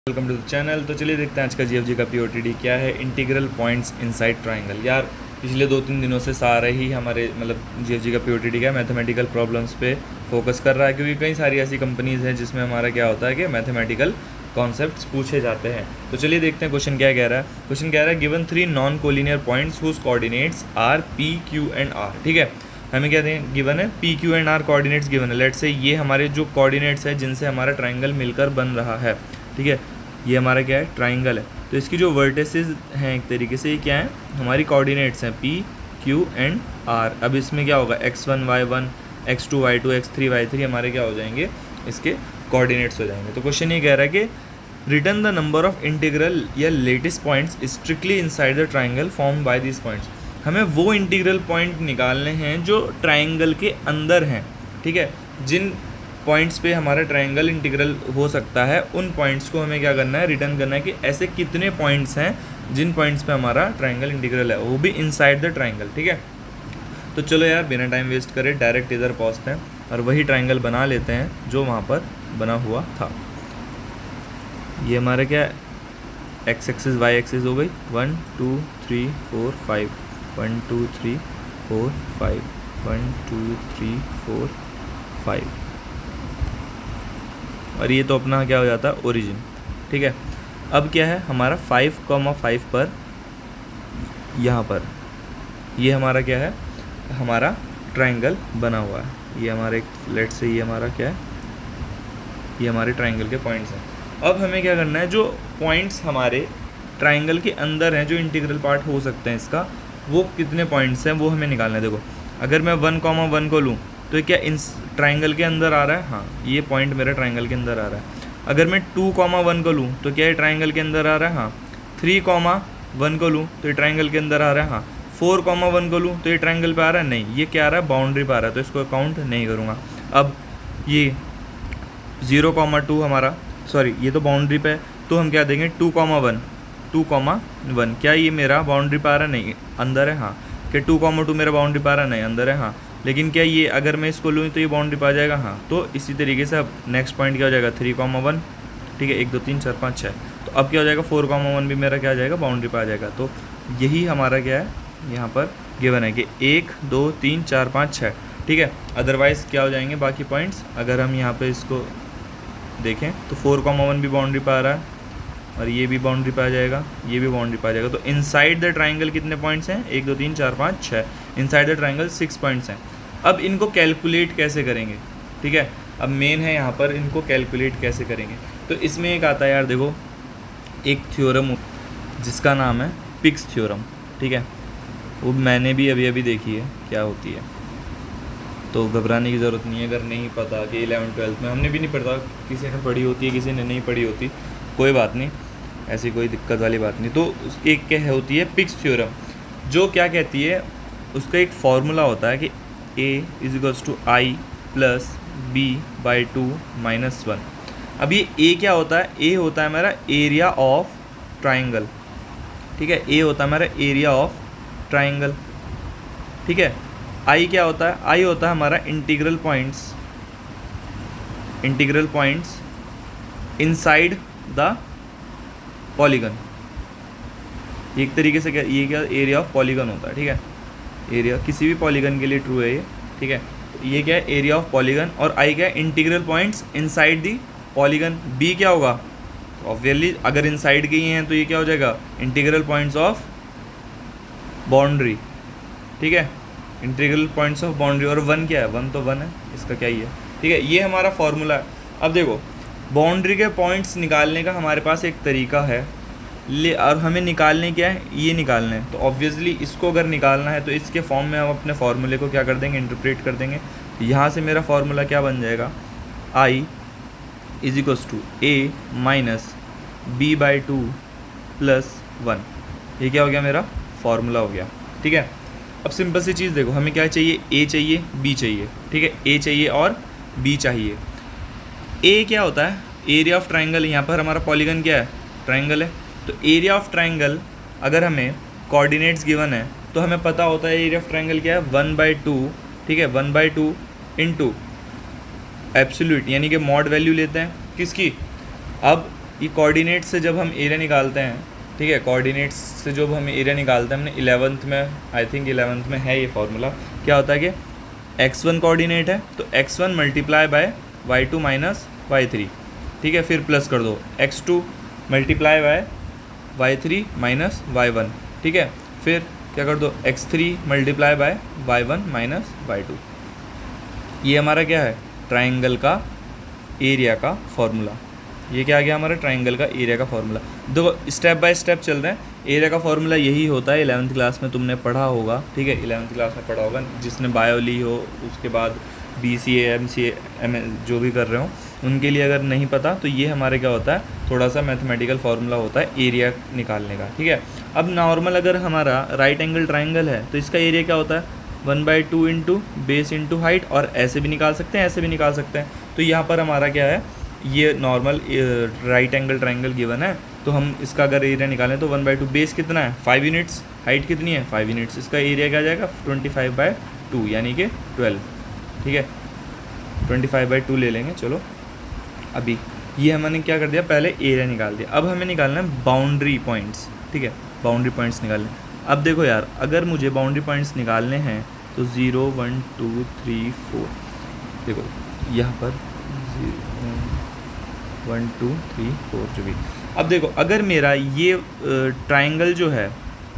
Welcome to the channel. तो चलिए देखते हैं आज का जीएफजी का पीओटीडी क्या है। Integral points inside triangle. यार पिछले 2-3 दिनों से सारा ही हमारे जीएफजी का पीओटीडी क्या मैथमेटिकल प्रॉब्लम्स पे फोकस कर रहा है, क्योंकि कई सारी ऐसी कंपनीज़ हैं जिसमें हमारा क्या होता है कि मैथमेटिकल कॉन्सेप्ट्स पूछे जाते हैं। तो चलिए देखते हैं क्वेश्चन क्या कह रहा है। क्वेश्चन कह रहा है given 3 non collinear points whose coordinates are P Q and R. ठीक है, हमें क्या दें गिवन है, P Q and R coordinates given है। लेट्स से ये हमारे जो कोऑर्डिनेट्स है जिनसे हमारा ट्राइंगल मिलकर बन रहा है। ठीक है, ये हमारा क्या है, ट्राइंगल है। तो इसकी जो वर्टिसेस हैं एक तरीके से ये क्या है, हमारी कोऑर्डिनेट्स हैं पी क्यू एंड आर। अब इसमें क्या होगा, x1 y1 x2 y2 x3 y3 हमारे क्या हो जाएंगे, इसके कोऑर्डिनेट्स हो जाएंगे। तो क्वेश्चन ये कह रहा है कि return the number of integral या latest points strictly inside the triangle form by this points. हमें वो इंटीग्रल पॉइंट निकालने हैं जो ट्राइंगल के अंदर हैं। ठीक है, जिन पॉइंट्स पे हमारा ट्राइंगल इंटीग्रल हो सकता है उन पॉइंट्स को हमें क्या करना है, रिटर्न करना है कि ऐसे कितने पॉइंट्स हैं जिन पॉइंट्स पे हमारा ट्राइंगल इंटीग्रल है, वो भी इनसाइड द ट्राइंगल। ठीक है, तो चलो यार बिना टाइम वेस्ट करे डायरेक्ट इधर पहुँचते हैं और वही ट्राइंगल बना लेते हैं जो वहाँ पर बना हुआ था। ये हमारा क्या एक्स एक्सिस वाई एक्सिस हो गई, 1 2 3 4 5 1 2 3 4 5 1 2 3 4 5 और ये तो अपना क्या हो जाता है, ओरिजिन। ठीक है, अब क्या है हमारा 5,5 पर यहाँ पर ये हमारा क्या है, हमारा ट्राइंगल बना हुआ है। ये हमारे एक लेट से ये हमारा क्या है, ये हमारे ट्राइंगल के पॉइंट्स हैं। अब हमें क्या करना है, जो पॉइंट्स हमारे ट्राइंगल के अंदर हैं, जो इंटीग्रल पार्ट हो सकते हैं इसका, वो कितने पॉइंट्स हैं वो हमें निकालना है। देखो अगर मैं 1,1 को लूँ तो ये क्या इन ट्राइंगल के अंदर आ रहा है, हाँ ये पॉइंट मेरा ट्राइंगल के अंदर आ रहा है। अगर मैं 2,1 को लूँ तो क्या ये ट्राइंगल के अंदर आ रहा है, हाँ। 3,1 को लूँ तो ये ट्राइंगल के अंदर आ रहा है, हाँ। 4,1 को लूँ तो ये ट्राइंगल पे आ रहा है, नहीं, ये क्या आ रहा है, बाउंड्री पे आ रहा है, तो इसको काउंट नहीं करूँगा। अब ये 0,2 हमारा, सॉरी ये तो बाउंड्री पे है, तो हम क्या देंगे 2,1 क्या ये मेरा बाउंड्री पे आ रहा है, नहीं, अंदर है, हाँ। क्या 2,2 मेरा बाउंड्री पे आ रहा है, नहीं, अंदर है, हाँ। लेकिन क्या ये अगर मैं इसको लूँ तो ये बाउंड्री पे आ जाएगा, हाँ। तो इसी तरीके से अब नेक्स्ट पॉइंट क्या हो जाएगा, 3,1, ठीक है, 1 2 3 4 5 6। तो अब क्या हो जाएगा, 4,1 भी मेरा क्या आ जाएगा, बाउंड्री पे आ जाएगा। तो यही हमारा क्या है, यहाँ पर गिवन है कि 1 2 3 4 5 6। ठीक है, अदरवाइज़ क्या हो जाएंगे बाकी पॉइंट्स, अगर हम यहाँ पर इसको देखें तो 4,1 भी बाउंड्री पे आ रहा है और ये भी बाउंड्री पे आ जाएगा, ये भी बाउंड्री पे आ जाएगा। तो इनसाइड द ट्राइंगल कितने पॉइंट्स हैं, 1 2 3 4 5 6। इनसाइड द ट्राइंगल 6 पॉइंट्स हैं। अब इनको कैलकुलेट कैसे करेंगे, ठीक है, अब मेन है यहाँ पर इनको कैलकुलेट कैसे करेंगे। तो इसमें एक आता है यार, देखो एक थ्योरम जिसका नाम है पिक्स थ्योरम। ठीक है, वो मैंने भी अभी अभी देखी है क्या होती है, तो घबराने की ज़रूरत नहीं है। अगर नहीं पता कि 11th-12th में हमने भी नहीं पढ़ा, किसी ने पढ़ी होती है किसी ने नहीं पढ़ी होती, कोई बात नहीं, ऐसी कोई दिक्कत वाली बात नहीं। तो एक क्या होती है पिक्स थ्योरम, जो क्या कहती है, उसका एक फार्मूला होता है कि a = I + b/2 - 1। अब ये a क्या होता है, a होता है हमारा एरिया ऑफ ट्राइंगल। ठीक है, a होता है हमारा एरिया ऑफ ट्राइंगल। ठीक है, I क्या होता है, I होता है हमारा integral points inside the polygon. एक तरीके से क्या, ये क्या एरिया ऑफ पॉलीगन होता है। ठीक है, एरिया किसी भी पॉलीगन के लिए ट्रू है ये। ठीक है, तो ये क्या है, एरिया ऑफ पॉलीगन, और I क्या है, integral points inside the polygon. B क्या होगा, ऑब्वियसली अगर इनसाइड के ही हैं तो ये क्या हो जाएगा, इंटीग्रल पॉइंट्स ऑफ बाउंड्री। ठीक है, इंटीग्रल पॉइंट्स ऑफ बाउंड्री, और 1 क्या है, 1 तो 1 है, इसका क्या ही है। ठीक है, ये हमारा फॉर्मूला है। अब देखो बाउंड्री के पॉइंट्स निकालने का हमारे पास एक तरीका है, और हमें निकालने क्या है, ये निकालना है। तो ऑब्वियसली इसको अगर निकालना है तो इसके फॉर्म में हम अपने फार्मूले को क्या कर देंगे, इंटरप्रेट कर देंगे। यहाँ से मेरा फार्मूला क्या बन जाएगा, I = a - b/2 + 1। ये क्या हो गया, मेरा फार्मूला हो गया। ठीक है, अब सिंपल सी चीज़ देखो, हमें क्या चाहिए, a चाहिए, b चाहिए। ठीक है, a चाहिए और b चाहिए। a क्या होता है, एरिया ऑफ ट्राइंगल। यहाँ पर हमारा पॉलीगन क्या है, ट्राइंगल है। तो एरिया ऑफ ट्राइंगल अगर हमें कोऑर्डिनेट्स गिवन है तो हमें पता होता है एरिया ऑफ ट्राइंगल क्या है, 1/2। ठीक है, 1/2 इंटू एब्सोल्यूट, यानी कि मॉड वैल्यू लेते हैं किसकी, अब ये कोऑर्डिनेट से जब हम एरिया निकालते हैं, ठीक है, कोऑर्डिनेट्स से जब हम एरिया निकालते हैं, हमने 11th में, आई थिंक 11th में है ये फार्मूला, क्या होता है कि x1 कोऑर्डिनेट है तो x1 multiply by y2 minus y3, ठीक है, फिर प्लस कर दो x2 multiply by y3 minus y1, ठीक है, फिर क्या कर दो x3 multiply by y1 minus y2। ये हमारा क्या है, ट्राइंगल का एरिया का फॉर्मूला। ये क्या आ गया हमारा, ट्राइंगल का एरिया का फॉर्मूला। देखो स्टेप बाय स्टेप चल रहे हैं। एरिया का फॉर्मूला यही होता है, 11th क्लास में तुमने पढ़ा होगा, ठीक है, 11th क्लास में पढ़ा होगा, जिसने बायो ली हो, उसके बाद BCA MCA जो भी कर रहे हो उनके लिए अगर नहीं पता तो ये हमारे क्या होता है, थोड़ा सा मैथमेटिकल फार्मूला होता है एरिया निकालने का, ठीक है। अब नॉर्मल अगर हमारा राइट एंगल ट्राइंगल है तो इसका एरिया क्या होता है, 1/2 इंटू बेस इंटू हाइट, और ऐसे भी निकाल सकते हैं, ऐसे भी निकाल सकते हैं। तो यहाँ पर हमारा क्या है, ये normal right angle triangle given है, तो हम इसका अगर एरिया निकालें तो 1/2, बेस कितना है 5 यूनिट्स, हाइट कितनी है 5 यूनिट्स, इसका एरिया क्या जाएगा 25/2 यानी कि 12, ठीक है, 25/2 ले लेंगे। चलो अभी ये हमने क्या कर दिया, पहले एरिया निकाल दिया, अब हमें निकालना है बाउंड्री पॉइंट्स, ठीक है, बाउंड्री पॉइंट्स निकालने। अब देखो यार, अगर मुझे बाउंड्री पॉइंट्स निकालने हैं तो 0 1 2 3 4, देखो यहाँ पर 1 2 3 4 जो भी। अब देखो अगर मेरा ये ट्राइंगल जो है,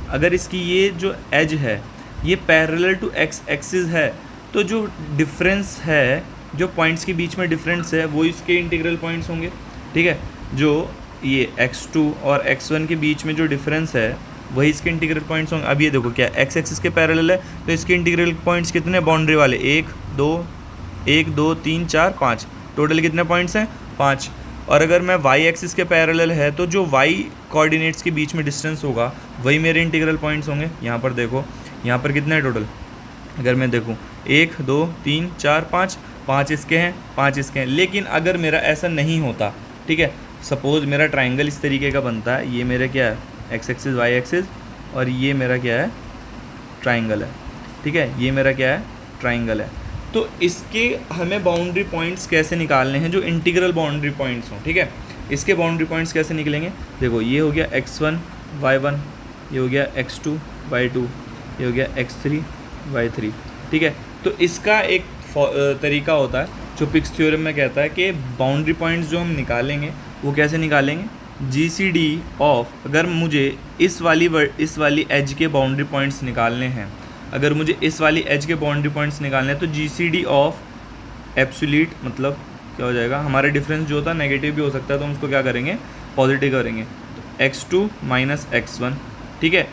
अगर इसकी ये जो एज है ये पैरेलल टू एक्स एक्सिस है, तो जो डिफरेंस है, जो पॉइंट्स के बीच में डिफरेंस है, वो इसके इंटीग्रल पॉइंट्स होंगे, ठीक है। जो ये x2 और x1 के बीच में जो डिफरेंस है वही इसके इंटीग्रल पॉइंट्स होंगे। अब ये देखो क्या एक्स एक्सिस के पैरेलल है तो इसके इंटीग्रल पॉइंट्स कितने, बाउंड्री वाले 1 2 3 4 5, टोटल कितने पॉइंट्स हैं 5। और अगर मैं y एक्सिस के पैरेलल है तो जो y कोऑर्डिनेट्स के बीच में डिस्टेंस होगा वही मेरे इंटीग्रल पॉइंट्स होंगे। यहाँ पर देखो, यहाँ पर कितने हैं टोटल, अगर मैं देखूँ 1 2 3 4 5, 5 इसके हैं 5 इसके हैं। लेकिन अगर मेरा ऐसा नहीं होता, ठीक है, सपोज़ मेरा ट्राइंगल इस तरीके का बनता है, ये मेरा क्या है एक्स एक्सिस वाई एक्सिस, और ये मेरा क्या है ट्राइंगल है, ठीक है, ये मेरा क्या है ट्राइंगल है। तो इसके हमें बाउंड्री पॉइंट्स कैसे निकालने हैं, जो इंटीग्रल बाउंड्री पॉइंट्स हों, ठीक है। इसके बाउंड्री पॉइंट्स कैसे निकलेंगे, देखो ये हो गया x1 y1, ये हो गया x2 y2, ये हो गया x3 y3, ठीक है। तो इसका एक तरीका होता है जो पिक्स थ्योरम में कहता है कि बाउंड्री पॉइंट्स जो हम निकालेंगे वो कैसे निकालेंगे, GCD ऑफ, अगर मुझे इस वाली एज के बाउंड्री पॉइंट्स निकालने हैं, अगर मुझे इस वाली एज के बाउंड्री पॉइंट्स निकालने हैं तो GCD ऑफ एब्सोल्यूट, मतलब क्या हो जाएगा, हमारा डिफरेंस जो होता है नेगेटिव भी हो सकता है तो हम उसको क्या करेंगे पॉजिटिव करेंगे, तो x2 माइनस x1, ठीक है।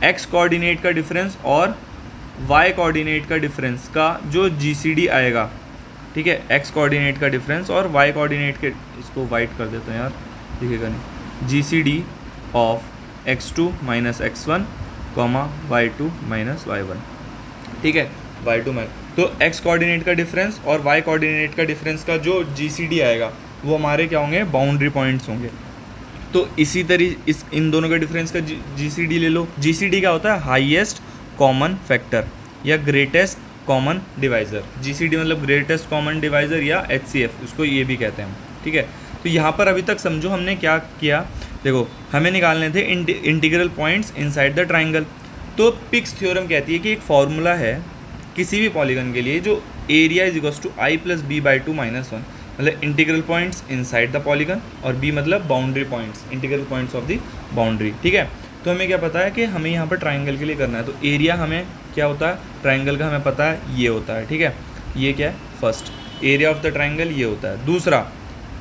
x कोऑर्डिनेट का डिफरेंस और y कोऑर्डिनेट का डिफरेंस का जो GCD आएगा, ठीक है, x कोऑर्डिनेट का डिफरेंस और y कोऑर्डिनेट के, इसको वाइट कर देते हैं यार, दिखेगा नहीं, GCD of x2 minus x1 comma y2 minus y1, ठीक है, y2 माइनस, तो x कोऑर्डिनेट का डिफरेंस और y कोऑर्डिनेट का डिफरेंस का जो GCD आएगा वो हमारे क्या होंगे, बाउंड्री पॉइंट्स होंगे। तो इसी तरह इन दोनों का डिफरेंस का GCD ले लो। GCD क्या होता है, हाईएस्ट कॉमन फैक्टर या ग्रेटेस्ट कॉमन डिवाइज़र। GCD मतलब ग्रेटेस्ट कॉमन डिवाइज़र या HCF, उसको ये भी कहते हैं, ठीक है। तो यहाँ पर अभी तक समझो हमने क्या किया, देखो हमें निकालने थे integral points inside the triangle. तो पिक्स थ्योरम कहती है कि एक फार्मूला है किसी भी पॉलीगन के लिए, जो area is equals to i + b/2 - 1, मतलब integral points inside the polygon, और b मतलब boundary points, integral points of the boundary, ठीक है। तो हमें क्या पता है कि हमें यहाँ पर ट्राइंगल के लिए करना है, तो एरिया हमें क्या होता है ट्राइंगल का, हमें पता है ये होता है, ठीक है। ये क्या है, first area of the triangle ये होता है। दूसरा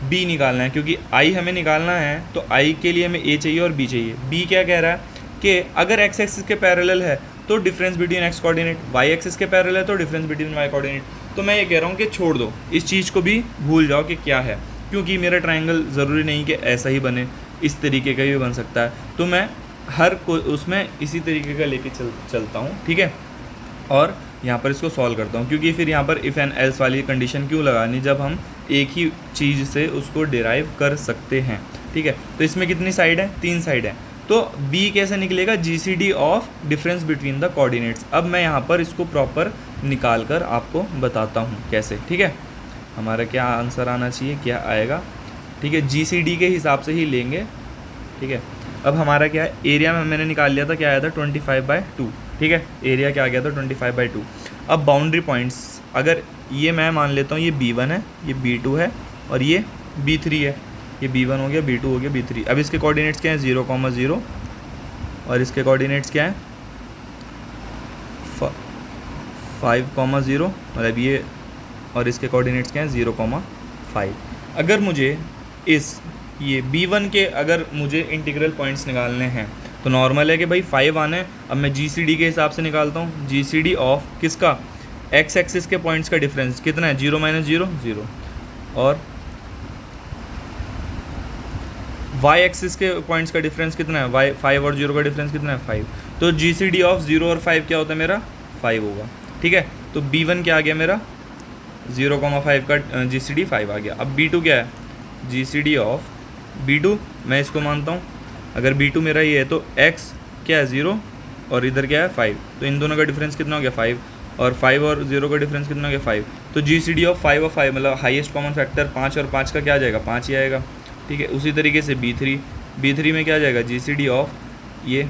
b निकालना है, क्योंकि i हमें निकालना है तो i के लिए हमें a चाहिए और b चाहिए। b क्या कह रहा है कि अगर x एक्सिस के पैरेलल है तो difference between x coordinate, y axis के पैरेलल है तो डिफरेंस बिटवीन y कोऑर्डिनेट। तो मैं ये कह रहा हूँ कि छोड़ दो, इस चीज़ को भी भूल जाओ कि क्या है, क्योंकि मेरा ट्राइंगल ज़रूरी नहीं कि ऐसा ही बने, इस तरीके का भी बन सकता है। तो मैं हर को उसमें इसी तरीके का लेके चलता हूँ, ठीक है, और यहाँ पर इसको सॉल्व करता हूँ, क्योंकि फिर यहाँ पर इफ़ एंड एल्स वाली कंडीशन क्यों लगानी जब हम एक ही चीज़ से उसको डिराइव कर सकते हैं, ठीक है। तो इसमें कितनी साइड है, 3 साइड है। तो b कैसे निकलेगा, GCD of difference between the coordinates. अब मैं यहाँ पर इसको प्रॉपर निकाल कर आपको बताता हूँ कैसे, ठीक है। हमारा क्या आंसर आना चाहिए, क्या आएगा, ठीक है, GCD के हिसाब से ही लेंगे। ठीक है, अब हमारा क्या है, एरिया में मैंने निकाल लिया था, क्या आया था 25/2। ठीक है, एरिया क्या आ गया था 25/2। अब बाउंड्री पॉइंट्स, अगर ये मैं मान लेता हूँ ये B1 है, ये B2 है और ये B3 है, ये B1 हो गया, B2 हो गया, B3। अब इसके कोऑर्डिनेट्स क्या हैं 0,0 और इसके कोऑर्डिनेट्स क्या हैं 5,0 मतलब ये, और इसके कोऑर्डिनेट्स क्या हैं 0,5। अगर मुझे ये B1 के अगर मुझे इंटीग्रल पॉइंट्स निकालने हैं तो नॉर्मल है कि भाई 5 आना है। अब मैं GCD के हिसाब से निकालता हूँ, GCD ऑफ किसका, एक्स एक्सिस के पॉइंट्स का डिफरेंस कितना है 0 - 0 0, और वाई एक्सिस के पॉइंट्स का डिफरेंस कितना है, 5 और 0 का डिफरेंस कितना है 5। तो GCD ऑफ 0 और 5 क्या होता है मेरा 5 होगा। ठीक है, तो B1 क्या आ गया मेरा 0,5 का GCD 5 आ गया। अब B2 क्या है, GCD ऑफ B2 मैं इसको मानता हूँ, अगर B2 मेरा ये है तो x क्या है 0 और इधर क्या है 5, तो इन दोनों का डिफरेंस कितना हो गया 5, और 5 और 0 का डिफरेंस कितना हो गया 5। तो GCD ऑफ 5 और 5 मतलब हाईएस्ट कॉमन फैक्टर 5 और 5 का क्या आ जाएगा 5 ही आएगा। ठीक है, उसी तरीके से B3 में क्या आ जाएगा GCD ऑफ ये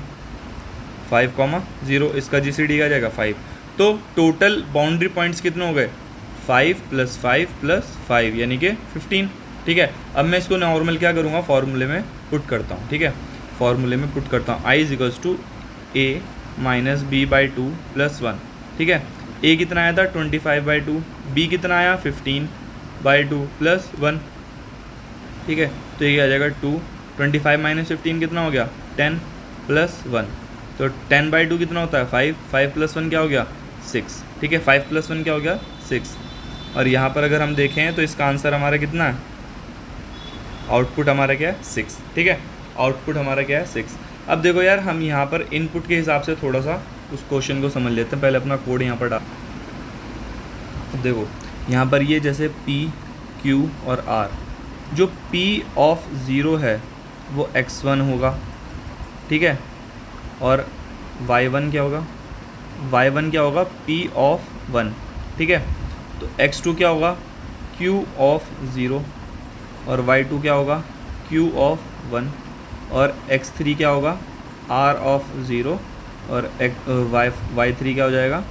5,0, इसका GCD क्या आ जाएगा 5। तो टोटल बाउंड्री पॉइंट्स कितने हो गए 5 + 5 + 5 यानी कि 15। ठीक है, अब मैं इसको नॉर्मल क्या करूँगा फार्मूले में पुट करता हूँ। ठीक है, फार्मूले में पुट करता हूँ I = A - B/2 + 1। ठीक है, A कितना आया था 25/2, B कितना आया 15/2 + 1। ठीक है, तो ये आ जाएगा 2, 25 - 15 कितना हो गया 10 + 1, तो 10/2 कितना होता है 5, 5 + 1 क्या हो गया 6। ठीक है, 5 + 1 क्या हो गया 6, और यहाँ पर अगर हम देखें तो इसका आंसर हमारा कितना है, आउटपुट हमारा क्या है 6। ठीक है, आउटपुट हमारा क्या है 6। अब देखो यार, हम यहाँ पर इनपुट के हिसाब से थोड़ा सा उस क्वेश्चन को समझ लेते हैं। पहले अपना कोड यहाँ पर डाल, देखो यहाँ पर ये जैसे P, Q और R, जो P ऑफ 0 है वो x1 होगा। ठीक है, और y1 क्या होगा, y1 क्या होगा P ऑफ 1। ठीक है, तो x2 क्या होगा Q ऑफ 0, और y2 क्या होगा Q ऑफ 1, और x3 क्या होगा R ऑफ 0, और y3 क्या हो जाएगा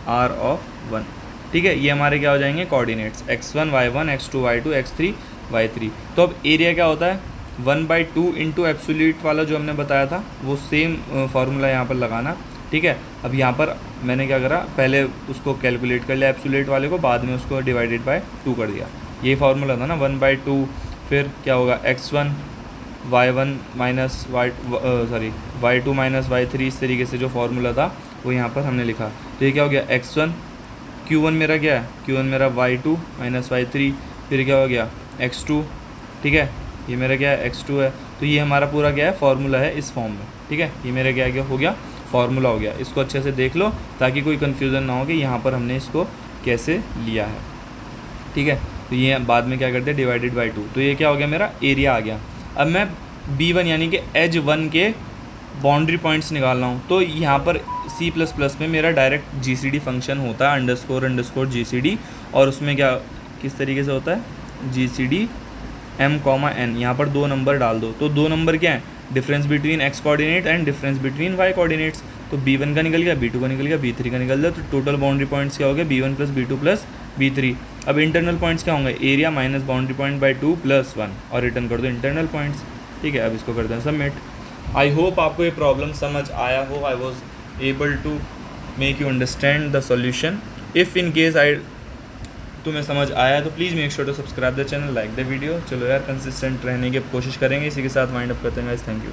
R ऑफ 1। ठीक है, ये हमारे क्या हो जाएंगे coordinates x1 y1 x2 y2 x3 y3। तो अब एरिया क्या होता है 1/2 इंटू एब्सोल्यूट वाला जो हमने बताया था वो सेम फार्मूला यहाँ पर लगाना। ठीक है, अब यहाँ पर मैंने क्या करा, पहले उसको कैलकुलेट कर लिया एब्सोल्यूट वाले को, बाद में उसको डिवाइडेड बाय 2 कर दिया। ये फार्मूला था ना 1/2, फिर क्या होगा x1 y1 minus y2 minus y3, इस तरीके से जो फार्मूला था वो यहाँ पर हमने लिखा। तो ये क्या हो गया x1, Q1 मेरा क्या है, Q1 मेरा y2 माइनस y3, फिर क्या हो गया x2। ठीक है, ये मेरा क्या है x2 है। तो ये हमारा पूरा क्या है फार्मूला है इस फॉर्म में। ठीक है, ये मेरा क्या हो गया फार्मूला हो गया। इसको अच्छे से देख लो ताकि कोई कन्फ्यूज़न ना हो कि यहाँ पर हमने इसको कैसे लिया है। ठीक है, तो ये बाद में क्या करते हैं डिवाइडेड बाई 2। तो ये क्या हो गया मेरा एरिया आ गया। अब मैं B1 यानी कि एज 1 के बाउंड्री पॉइंट्स निकाल रहा हूँ। तो यहाँ पर C++ में मेरा डायरेक्ट GCD फंक्शन होता है _ GCD, और उसमें क्या किस तरीके से होता है GCD m, n। यहाँ पर 2 नंबर डाल दो। तो 2 नंबर क्या है, difference between x coordinate and difference between y coordinates. तो B1 का निकल गया, B2 का निकल गया, B3 का निकल गया। तो टोटल बाउंड्री पॉइंट्स क्या हो गया B1 + B2 + B3। अब इंटरनल पॉइंट्स क्या होंगे, area minus boundary point by 2 + 1, और रिटर्न कर दो इंटरनल पॉइंट्स। ठीक है, अब इसको करते हैं सबमिट। आई होप आपको ये प्रॉब्लम समझ आया हो। I was able to make you understand the solution. If in case तुम्हें समझ आया तो please make sure to subscribe the channel, like the video. चलो यार, कंसिस्टेंट रहने की कोशिश करेंगे। इसी के साथ वाइंड अप करते हैं गाइस। Thank you.